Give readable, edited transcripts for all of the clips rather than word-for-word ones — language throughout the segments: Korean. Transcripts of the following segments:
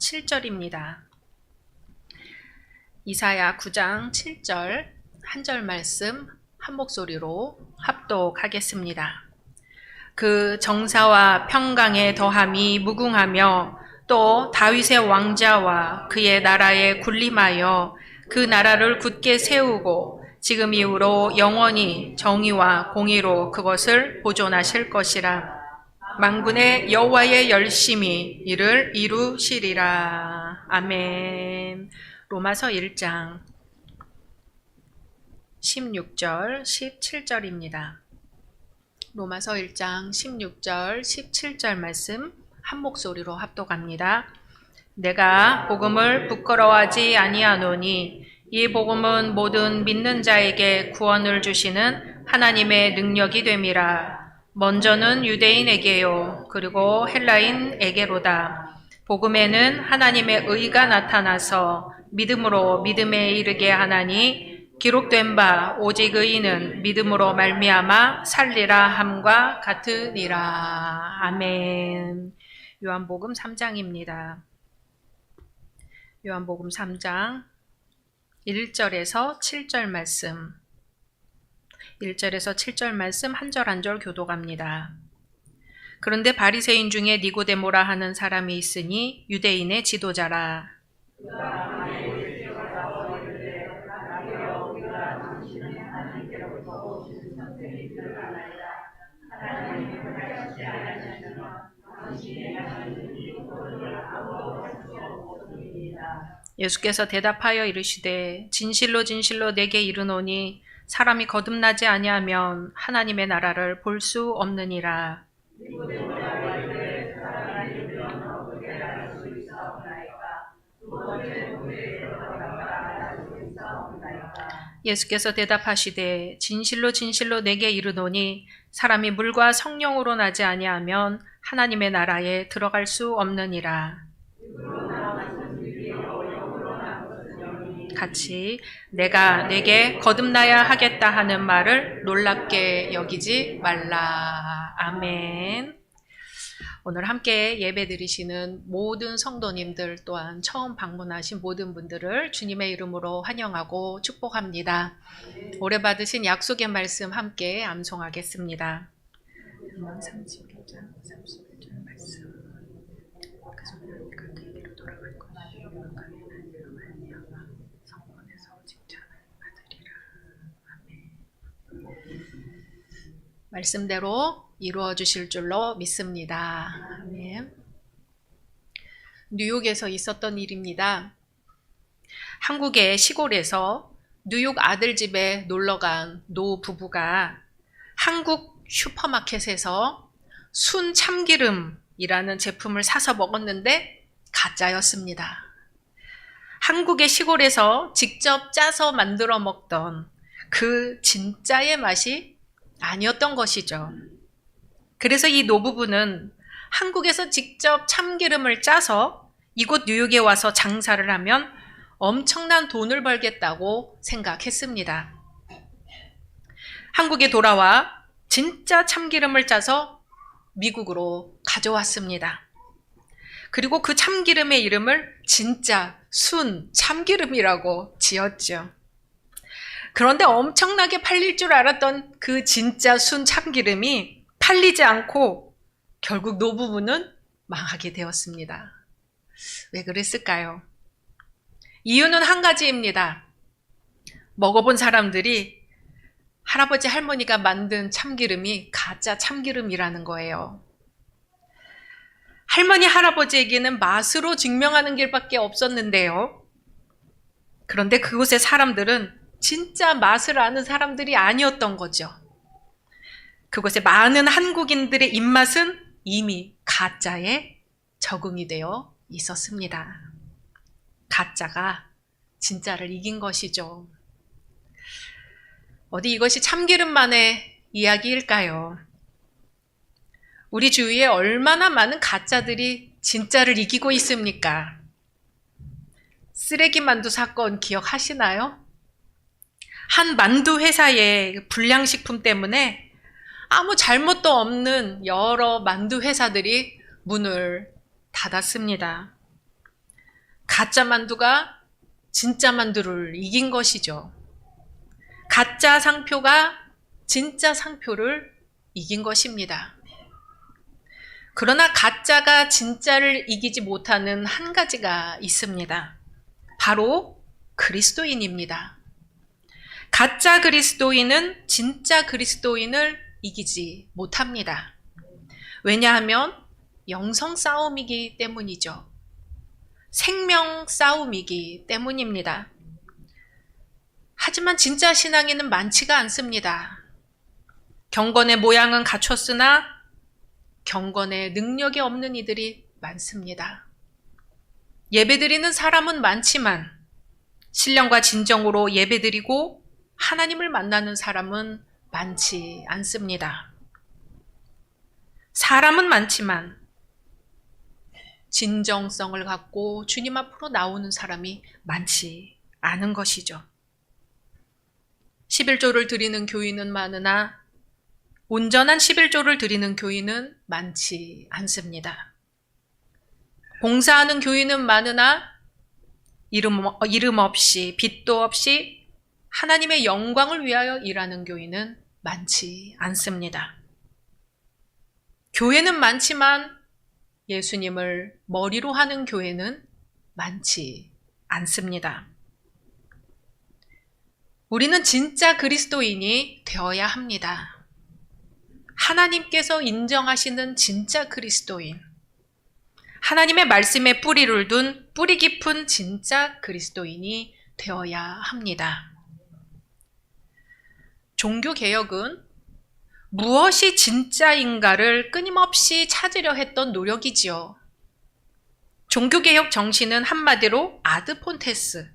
7절입니다. 이사야 9장 7절 한 절 말씀 한 목소리로 합독하겠습니다. 그 정사와 평강의 더함이 무궁하며 또 다윗의 왕자와 그의 나라에 군림하여 그 나라를 굳게 세우고 지금 이후로 영원히 정의와 공의로 그것을 보존하실 것이라. 만군의 여호와의 열심히 이를 이루시리라. 아멘. 로마서 1장 16절 17절입니다. 로마서 1장 16절 17절 말씀 한 목소리로 합독합니다. 내가 복음을 부끄러워하지 아니하노니 이 복음은 모든 믿는 자에게 구원을 주시는 하나님의 능력이 됨이라. 먼저는 유대인에게요 그리고 헬라인에게로다. 복음에는 하나님의 의가 나타나서 믿음으로 믿음에 이르게 하나니 기록된 바 오직 의인은 믿음으로 말미암아 살리라 함과 같으니라. 아멘. 요한복음 3장입니다. 요한복음 3장 1절에서 7절 말씀 1절에서 7절 말씀 한 절 한 절 교독합니다. 그런데 바리새인 중에 니고데모라 하는 사람이 있으니 유대인의 지도자라. 예수께서 대답하여 이르시되 진실로 진실로 내게 이르노니 사람이 거듭나지 아니하면 하나님의 나라를 볼 수 없느니라. 예수께서 대답하시되 진실로 진실로 내게 이르노니 사람이 물과 성령으로 나지 아니하면 하나님의 나라에 들어갈 수 없느니라. 같이 내가 내게 거듭나야 하겠다 하는 말을 놀랍게 여기지 말라. 아멘. 오늘 함께 예배 드리시는 모든 성도님들 또한 처음 방문하신 모든 분들을 주님의 이름으로 환영하고 축복합니다. 올해 받으신 약속의 말씀 함께 암송하겠습니다. 36장 31절 말씀. 그 소리가 그에게로 돌아갈 것이요 성문에서 칭찬을 받으리라. 아멘. 말씀대로 이루어 주실 줄로 믿습니다. 아멘. 뉴욕에서 있었던 일입니다. 한국의 시골에서 뉴욕 아들 집에 놀러간 노 부부가 한국 슈퍼마켓에서 순 참기름이라는 제품을 사서 먹었는데 가짜였습니다. 한국의 시골에서 직접 짜서 만들어 먹던 그 진짜의 맛이 아니었던 것이죠. 그래서 이 노부부는 한국에서 직접 참기름을 짜서 이곳 뉴욕에 와서 장사를 하면 엄청난 돈을 벌겠다고 생각했습니다. 한국에 돌아와 진짜 참기름을 짜서 미국으로 가져왔습니다. 그리고 그 참기름의 이름을 진짜 순 참기름이라고 지었죠. 그런데 엄청나게 팔릴 줄 알았던 그 진짜 순 참기름이 팔리지 않고 결국 노부부는 망하게 되었습니다. 왜 그랬을까요? 이유는 한 가지입니다. 먹어본 사람들이 할아버지 할머니가 만든 참기름이 가짜 참기름이라는 거예요. 할머니 할아버지에게는 맛으로 증명하는 길밖에 없었는데요. 그런데 그곳의 사람들은 진짜 맛을 아는 사람들이 아니었던 거죠. 그곳에 많은 한국인들의 입맛은 이미 가짜에 적응이 되어 있었습니다. 가짜가 진짜를 이긴 것이죠. 어디 이것이 참기름만의 이야기일까요? 우리 주위에 얼마나 많은 가짜들이 진짜를 이기고 있습니까? 쓰레기 만두 사건 기억하시나요? 한 만두 회사의 불량식품 때문에 아무 잘못도 없는 여러 만두 회사들이 문을 닫았습니다. 가짜 만두가 진짜 만두를 이긴 것이죠. 가짜 상표가 진짜 상표를 이긴 것입니다. 그러나 가짜가 진짜를 이기지 못하는 한 가지가 있습니다. 바로 그리스도인입니다. 가짜 그리스도인은 진짜 그리스도인을 이기지 못합니다. 왜냐하면 영성 싸움이기 때문이죠. 생명 싸움이기 때문입니다. 하지만 진짜 신앙에는 많지가 않습니다. 경건의 모양은 갖췄으나 경건의 능력이 없는 이들이 많습니다. 예배드리는 사람은 많지만 신령과 진정으로 예배드리고 하나님을 만나는 사람은 많지 않습니다. 사람은 많지만 진정성을 갖고 주님 앞으로 나오는 사람이 많지 않은 것이죠. 11조를 드리는 교인은 많으나 온전한 11조를 드리는 교인은 많지 않습니다. 봉사하는 교인은 많으나 이름 없이 빚도 없이 하나님의 영광을 위하여 일하는 교인은 많지 않습니다. 교회는 많지만 예수님을 머리로 하는 교회는 많지 않습니다. 우리는 진짜 그리스도인이 되어야 합니다. 하나님께서 인정하시는 진짜 그리스도인, 하나님의 말씀에 뿌리를 둔 뿌리 깊은 진짜 그리스도인이 되어야 합니다. 종교개혁은 무엇이 진짜인가를 끊임없이 찾으려 했던 노력이지요. 종교개혁 정신은 한마디로 아드폰테스,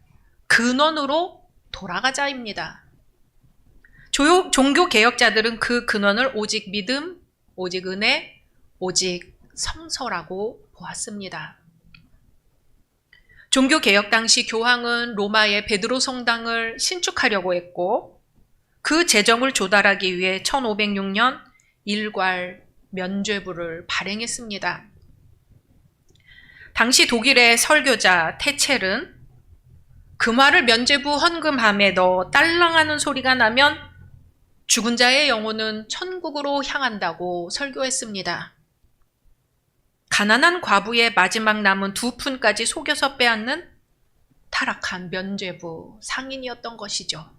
근원으로 돌아가자입니다. 종교개혁자들은 그 근원을 오직 믿음, 오직 은혜, 오직 성서라고 보았습니다. 종교개혁 당시 교황은 로마의 베드로 성당을 신축하려고 했고 그 재정을 조달하기 위해 1506년 일괄 면죄부를 발행했습니다. 당시 독일의 설교자 테첼은 그 말을 면죄부 헌금함에 넣어 딸랑하는 소리가 나면 죽은 자의 영혼은 천국으로 향한다고 설교했습니다. 가난한 과부의 마지막 남은 2푼까지 속여서 빼앗는 타락한 면죄부 상인이었던 것이죠.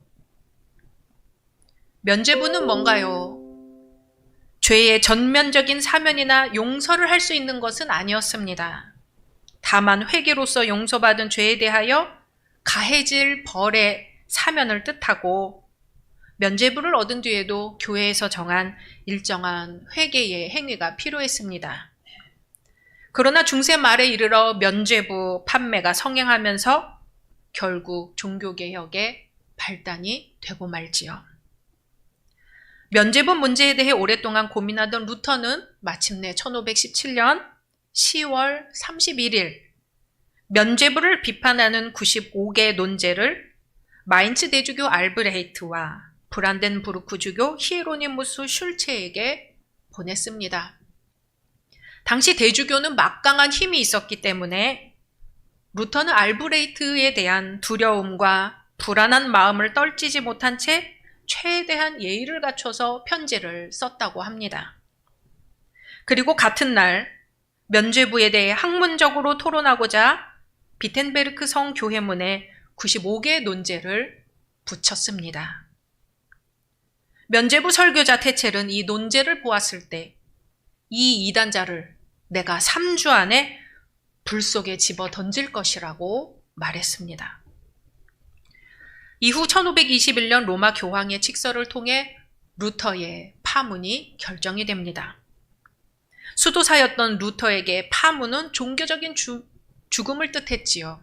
면죄부는 뭔가요? 죄의 전면적인 사면이나 용서를 할 수 있는 것은 아니었습니다. 다만 회개로서 용서받은 죄에 대하여 가해질 벌의 사면을 뜻하고 면죄부를 얻은 뒤에도 교회에서 정한 일정한 회개의 행위가 필요했습니다. 그러나 중세 말에 이르러 면죄부 판매가 성행하면서 결국 종교개혁의 발단이 되고 말지요. 면죄부 문제에 대해 오랫동안 고민하던 루터는 마침내 1517년 10월 31일 면죄부를 비판하는 95개 논제를 마인츠 대주교 알브레히트와 브란덴부르크 주교 히에로니무스 슐체에게 보냈습니다. 당시 대주교는 막강한 힘이 있었기 때문에 루터는 알브레히트에 대한 두려움과 불안한 마음을 떨치지 못한 채 최대한 예의를 갖춰서 편지를 썼다고 합니다. 그리고 같은 날 면죄부에 대해 학문적으로 토론하고자 비텐베르크 성 교회문에 95개의 논제를 붙였습니다. 면죄부 설교자 테첼은 이 논제를 보았을 때 이 이단자를 내가 3주 안에 불 속에 집어 던질 것이라고 말했습니다. 이후 1521년 로마 교황의 칙서를 통해 루터의 파문이 결정이 됩니다. 수도사였던 루터에게 파문은 종교적인 죽음을 뜻했지요.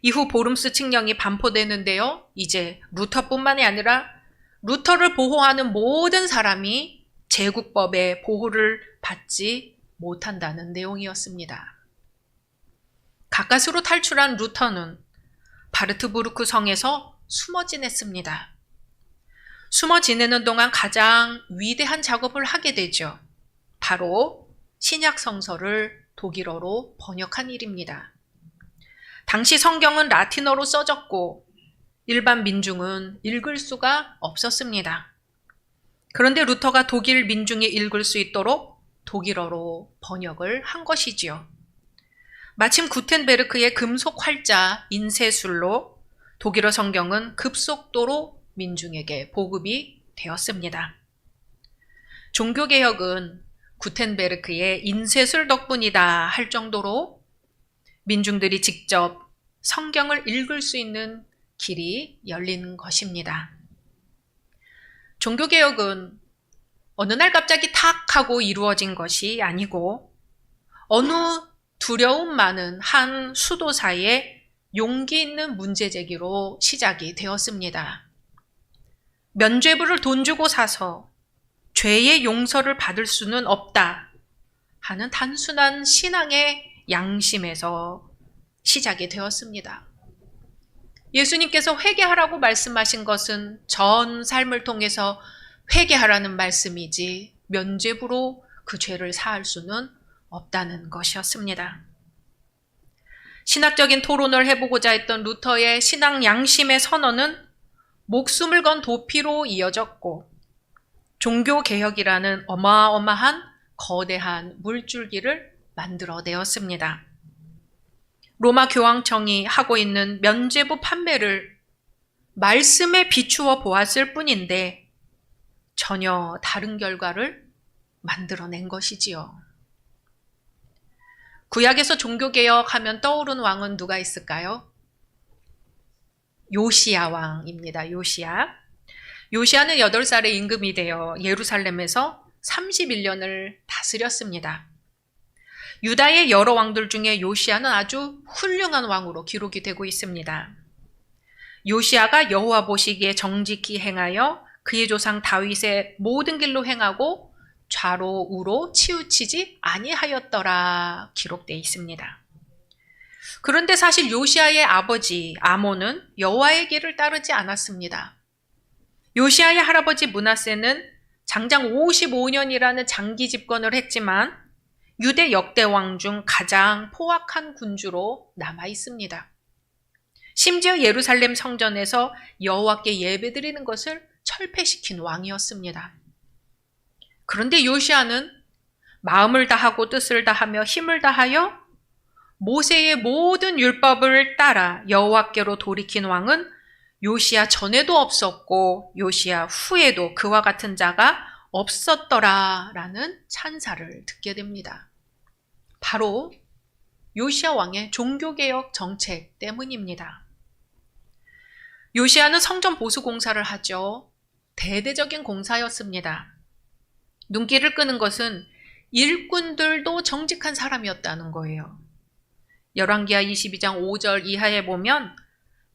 이후 보름스 칙령이 반포되는데요. 이제 루터뿐만이 아니라 루터를 보호하는 모든 사람이 제국법의 보호를 받지 못한다는 내용이었습니다. 가까스로 탈출한 루터는 바르트부르크 성에서 숨어 지냈습니다. 숨어 지내는 동안 가장 위대한 작업을 하게 되죠. 바로 신약 성서를 독일어로 번역한 일입니다. 당시 성경은 라틴어로 써졌고 일반 민중은 읽을 수가 없었습니다. 그런데 루터가 독일 민중이 읽을 수 있도록 독일어로 번역을 한 것이지요. 마침 구텐베르크의 금속 활자 인쇄술로 독일어 성경은 급속도로 민중에게 보급이 되었습니다. 종교개혁은 구텐베르크의 인쇄술 덕분이다 할 정도로 민중들이 직접 성경을 읽을 수 있는 길이 열린 것입니다. 종교개혁은 어느 날 갑자기 탁 하고 이루어진 것이 아니고 어느 두려움 많은 한 수도사의 용기 있는 문제 제기로 시작이 되었습니다. 면죄부를 돈 주고 사서 죄의 용서를 받을 수는 없다 하는 단순한 신앙의 양심에서 시작이 되었습니다. 예수님께서 회개하라고 말씀하신 것은 전 삶을 통해서 회개하라는 말씀이지 면죄부로 그 죄를 사할 수는 없다는 것이었습니다. 신학적인 토론을 해보고자 했던 루터의 신앙 양심의 선언은 목숨을 건 도피로 이어졌고 종교개혁이라는 어마어마한 거대한 물줄기를 만들어내었습니다. 로마 교황청이 하고 있는 면죄부 판매를 말씀에 비추어 보았을 뿐인데 전혀 다른 결과를 만들어낸 것이지요. 구약에서 종교개혁하면 떠오른 왕은 누가 있을까요? 요시야 왕입니다. 요시야는 8살에 임금이 되어 예루살렘에서 31년을 다스렸습니다. 유다의 여러 왕들 중에 요시야는 아주 훌륭한 왕으로 기록이 되고 있습니다. 요시야가 여호와 보시기에 정직히 행하여 그의 조상 다윗의 모든 길로 행하고 좌로 우로 치우치지 아니하였더라 기록되어 있습니다. 그런데 사실 요시야의 아버지 아몬은 여호와의 길을 따르지 않았습니다. 요시야의 할아버지 므낫세는 장장 55년이라는 장기 집권을 했지만 유대 역대 왕 중 가장 포악한 군주로 남아 있습니다. 심지어 예루살렘 성전에서 여호와께 예배드리는 것을 철폐시킨 왕이었습니다. 그런데 요시야는 마음을 다하고 뜻을 다하며 힘을 다하여 모세의 모든 율법을 따라 여호와께로 돌이킨 왕은 요시야 전에도 없었고 요시야 후에도 그와 같은 자가 없었더라라는 찬사를 듣게 됩니다. 바로 요시야 왕의 종교개혁 정책 때문입니다. 요시야는 성전 보수 공사를 하죠. 대대적인 공사였습니다. 눈길을 끄는 것은 일꾼들도 정직한 사람이었다는 거예요. 열왕기하 22장 5절 이하에 보면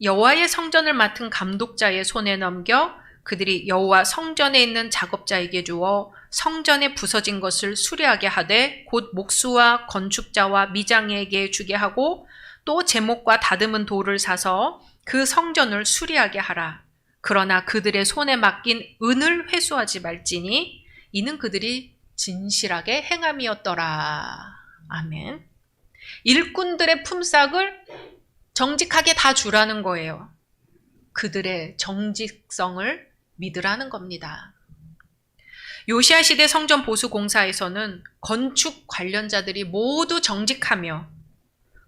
여호와의 성전을 맡은 감독자의 손에 넘겨 그들이 여호와 성전에 있는 작업자에게 주어 성전에 부서진 것을 수리하게 하되 곧 목수와 건축자와 미장에게 주게 하고 또 제목과 다듬은 돌을 사서 그 성전을 수리하게 하라. 그러나 그들의 손에 맡긴 은을 회수하지 말지니 이는 그들이 진실하게 행함이었더라. 아멘. 일꾼들의 품삯을 정직하게 다 주라는 거예요. 그들의 정직성을 믿으라는 겁니다. 요시야 시대 성전 보수 공사에서는 건축 관련자들이 모두 정직하며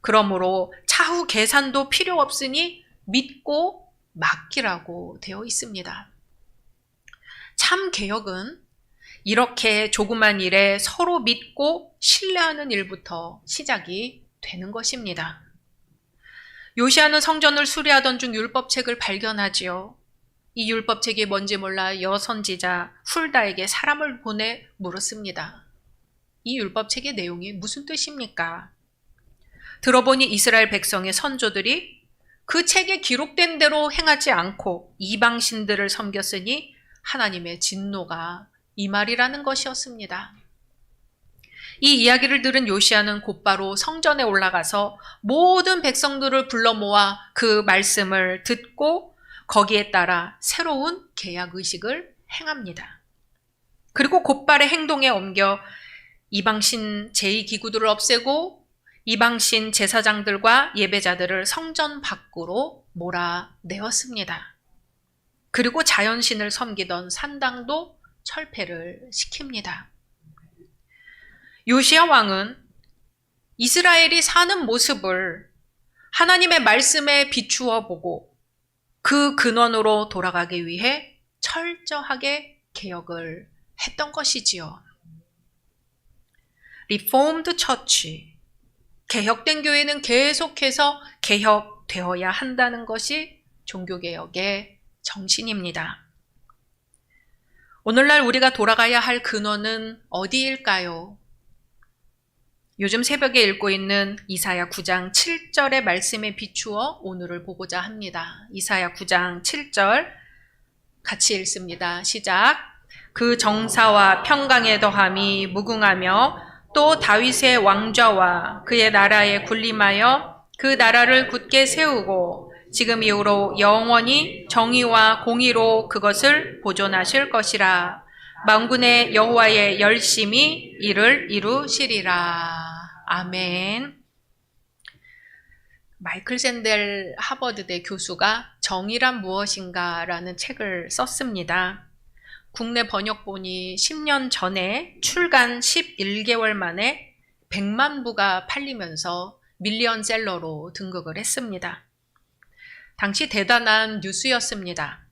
그러므로 차후 계산도 필요 없으니 믿고 맡기라고 되어 있습니다. 참 개혁은 이렇게 조그만 일에 서로 믿고 신뢰하는 일부터 시작이 되는 것입니다. 요시야는 성전을 수리하던 중 율법책을 발견하지요. 이 율법책이 뭔지 몰라 여선지자 훌다에게 사람을 보내 물었습니다. 이 율법책의 내용이 무슨 뜻입니까? 들어보니 이스라엘 백성의 선조들이 그 책에 기록된 대로 행하지 않고 이방신들을 섬겼으니 하나님의 진노가 이 말이라는 것이었습니다. 이 이야기를 들은 요시야는 곧바로 성전에 올라가서 모든 백성들을 불러 모아 그 말씀을 듣고 거기에 따라 새로운 계약 의식을 행합니다. 그리고 곧바로 행동에 옮겨 이방신 제2기구들을 없애고 이방신 제사장들과 예배자들을 성전 밖으로 몰아내었습니다. 그리고 자연신을 섬기던 산당도 철폐를 시킵니다. 요시야 왕은 이스라엘이 사는 모습을 하나님의 말씀에 비추어 보고 그 근원으로 돌아가기 위해 철저하게 개혁을 했던 것이지요. Reformed Church, 개혁된 교회는 계속해서 개혁되어야 한다는 것이 종교개혁의 정신입니다. 오늘날 우리가 돌아가야 할 근원은 어디일까요? 요즘 새벽에 읽고 있는 이사야 9장 7절의 말씀에 비추어 오늘을 보고자 합니다. 이사야 9장 7절 같이 읽습니다. 시작. 그 정사와 평강의 더함이 무궁하며 또 다윗의 왕좌와 그의 나라에 군림하여 그 나라를 굳게 세우고 지금 이후로 영원히 정의와 공의로 그것을 보존하실 것이라. 만군의 여호와의 열심히 이를 이루시리라. 아멘. 마이클 샌델 하버드대 교수가 정의란 무엇인가라는 책을 썼습니다. 국내 번역본이 10년 전에 출간 11개월 만에 100만 부가 팔리면서 밀리언셀러로 등극을 했습니다. 당시 대단한 뉴스였습니다.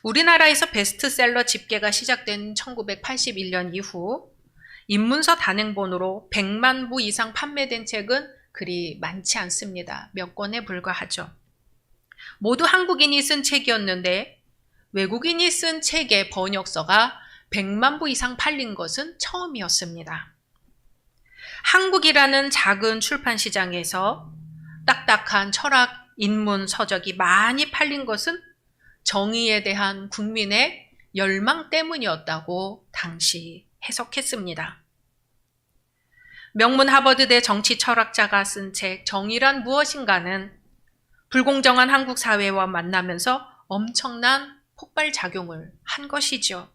우리나라에서 베스트셀러 집계가 시작된 1981년 이후 입문서 단행본으로 100만 부 이상 판매된 책은 그리 많지 않습니다. 몇 권에 불과하죠. 모두 한국인이 쓴 책이었는데 외국인이 쓴 책의 번역서가 100만 부 이상 팔린 것은 처음이었습니다. 한국이라는 작은 출판 시장에서 딱딱한 철학 인문 서적이 많이 팔린 것은 정의에 대한 국민의 열망 때문이었다고 당시 해석했습니다. 명문 하버드대 정치 철학자가 쓴 책 정의란 무엇인가는 불공정한 한국 사회와 만나면서 엄청난 폭발작용을 한 것이죠.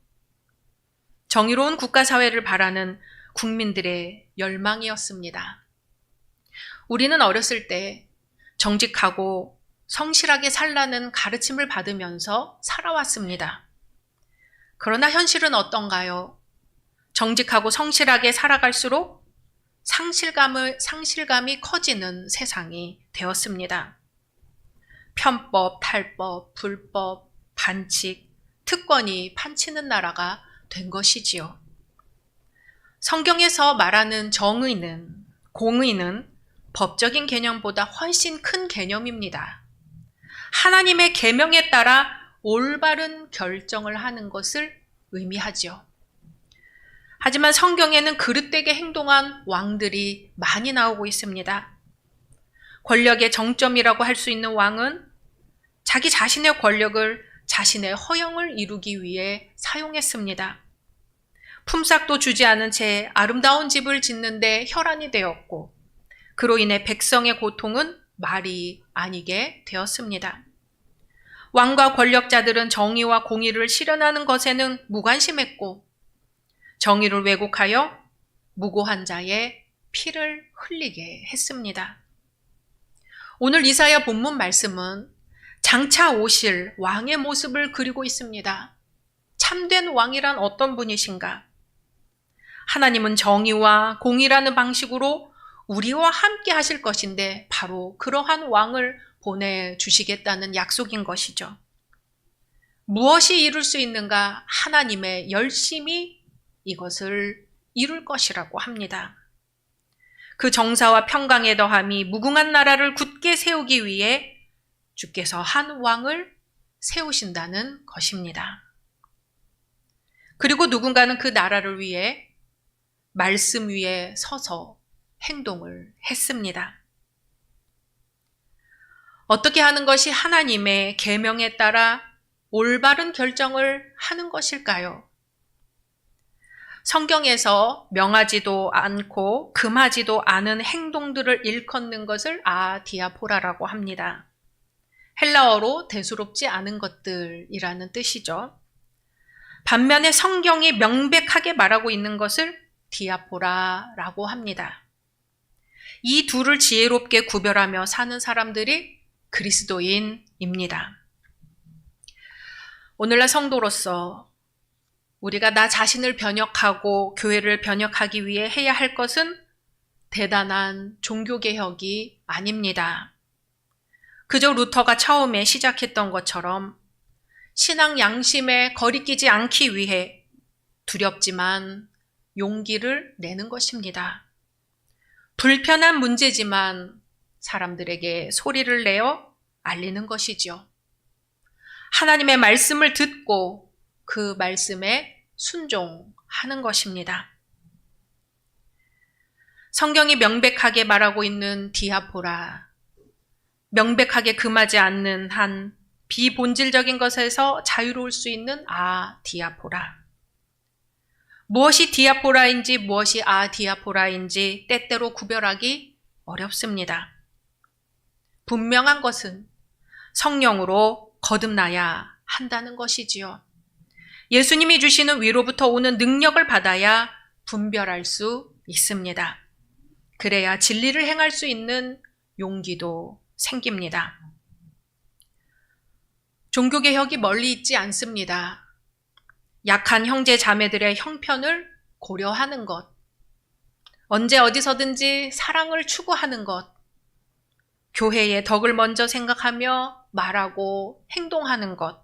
정의로운 국가사회를 바라는 국민들의 열망이었습니다. 우리는 어렸을 때 정직하고 성실하게 살라는 가르침을 받으면서 살아왔습니다. 그러나 현실은 어떤가요? 정직하고 성실하게 살아갈수록 상실감이 커지는 세상이 되었습니다. 편법, 탈법, 불법, 반칙, 특권이 판치는 나라가 된 것이지요. 성경에서 말하는 정의는, 공의는 법적인 개념보다 훨씬 큰 개념입니다. 하나님의 계명에 따라 올바른 결정을 하는 것을 의미하죠. 하지만 성경에는 그릇되게 행동한 왕들이 많이 나오고 있습니다. 권력의 정점이라고 할 수 있는 왕은 자기 자신의 권력을 자신의 허영을 이루기 위해 사용했습니다. 품삯도 주지 않은 채 아름다운 집을 짓는데 혈안이 되었고 그로 인해 백성의 고통은 말이 아니게 되었습니다. 왕과 권력자들은 정의와 공의를 실현하는 것에는 무관심했고 정의를 왜곡하여 무고한 자의 피를 흘리게 했습니다. 오늘 이사야 본문 말씀은 장차 오실 왕의 모습을 그리고 있습니다. 참된 왕이란 어떤 분이신가? 하나님은 정의와 공의라는 방식으로 우리와 함께 하실 것인데 바로 그러한 왕을 보내주시겠다는 약속인 것이죠. 무엇이 이룰 수 있는가? 하나님의 열심히 이것을 이룰 것이라고 합니다. 그 정사와 평강의 더함이 무궁한 나라를 굳게 세우기 위해 주께서 한 왕을 세우신다는 것입니다. 그리고 누군가는 그 나라를 위해 말씀 위에 서서 행동을 했습니다. 어떻게 하는 것이 하나님의 계명에 따라 올바른 결정을 하는 것일까요? 성경에서 명하지도 않고 금하지도 않은 행동들을 일컫는 것을 아디아포라라고 합니다. 헬라어로 대수롭지 않은 것들이라는 뜻이죠. 반면에 성경이 명백하게 말하고 있는 것을 디아포라라고 합니다. 이 둘을 지혜롭게 구별하며 사는 사람들이 그리스도인입니다. 오늘날 성도로서 우리가 나 자신을 변혁하고 교회를 변혁하기 위해 해야 할 것은 대단한 종교개혁이 아닙니다. 그저 루터가 처음에 시작했던 것처럼 신앙 양심에 거리끼지 않기 위해 두렵지만 용기를 내는 것입니다. 불편한 문제지만 사람들에게 소리를 내어 알리는 것이죠. 하나님의 말씀을 듣고 그 말씀에 순종하는 것입니다. 성경이 명백하게 말하고 있는 디아포라, 명백하게 금하지 않는 한 비본질적인 것에서 자유로울 수 있는 디아포라. 무엇이 디아포라인지 무엇이 디아포라인지 때때로 구별하기 어렵습니다. 분명한 것은 성령으로 거듭나야 한다는 것이지요. 예수님이 주시는 위로부터 오는 능력을 받아야 분별할 수 있습니다. 그래야 진리를 행할 수 있는 용기도 생깁니다. 종교개혁이 멀리 있지 않습니다. 약한 형제 자매들의 형편을 고려하는 것, 언제 어디서든지 사랑을 추구하는 것, 교회의 덕을 먼저 생각하며 말하고 행동하는 것,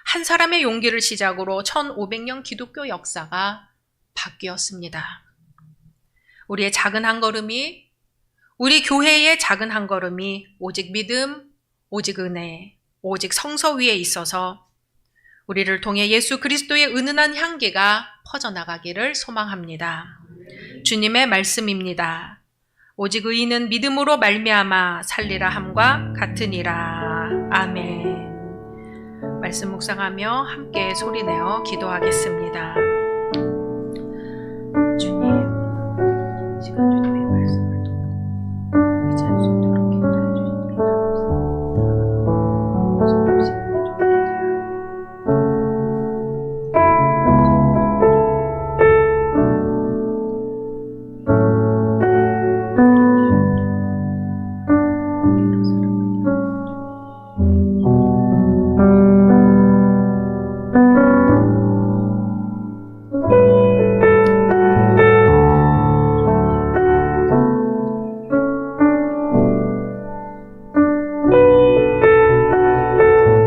한 사람의 용기를 시작으로 1500년 기독교 역사가 바뀌었습니다. 우리의 작은 한 걸음이, 우리 교회의 작은 한 걸음이 오직 믿음, 오직 은혜, 오직 성서 위에 있어서 우리를 통해 예수 그리스도의 은은한 향기가 퍼져나가기를 소망합니다. 주님의 말씀입니다. 오직 의인은 믿음으로 말미암아 살리라 함과 같으니라. 아멘. 말씀 묵상하며 함께 소리내어 기도하겠습니다. 주님, 시간 주님의 말씀을 듣고 의지할 수 있도록 인도해 주시니 감사합니다.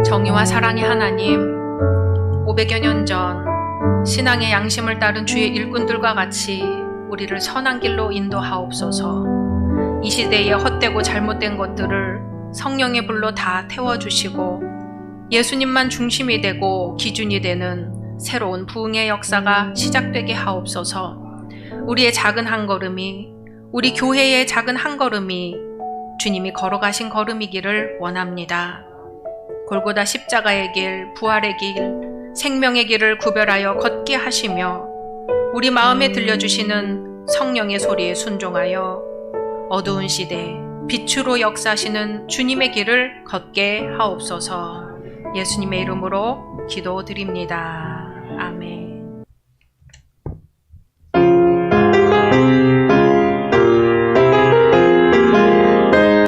정의와 사랑의 하나님, 500여 년 전 신앙의 양심을 따른 주의 일꾼들과 같이 우리를 선한 길로 인도하옵소서. 이 시대에 헛되고 잘못된 것들을 성령의 불로 다 태워주시고 예수님만 중심이 되고 기준이 되는 새로운 부흥의 역사가 시작되게 하옵소서. 우리의 작은 한 걸음이, 우리 교회의 작은 한 걸음이 주님이 걸어가신 걸음이기를 원합니다. 골고다 십자가의 길, 부활의 길, 생명의 길을 구별하여 걷게 하시며 우리 마음에 들려주시는 성령의 소리에 순종하여 어두운 시대 빛으로 역사하시는 주님의 길을 걷게 하옵소서. 예수님의 이름으로 기도드립니다. 아멘.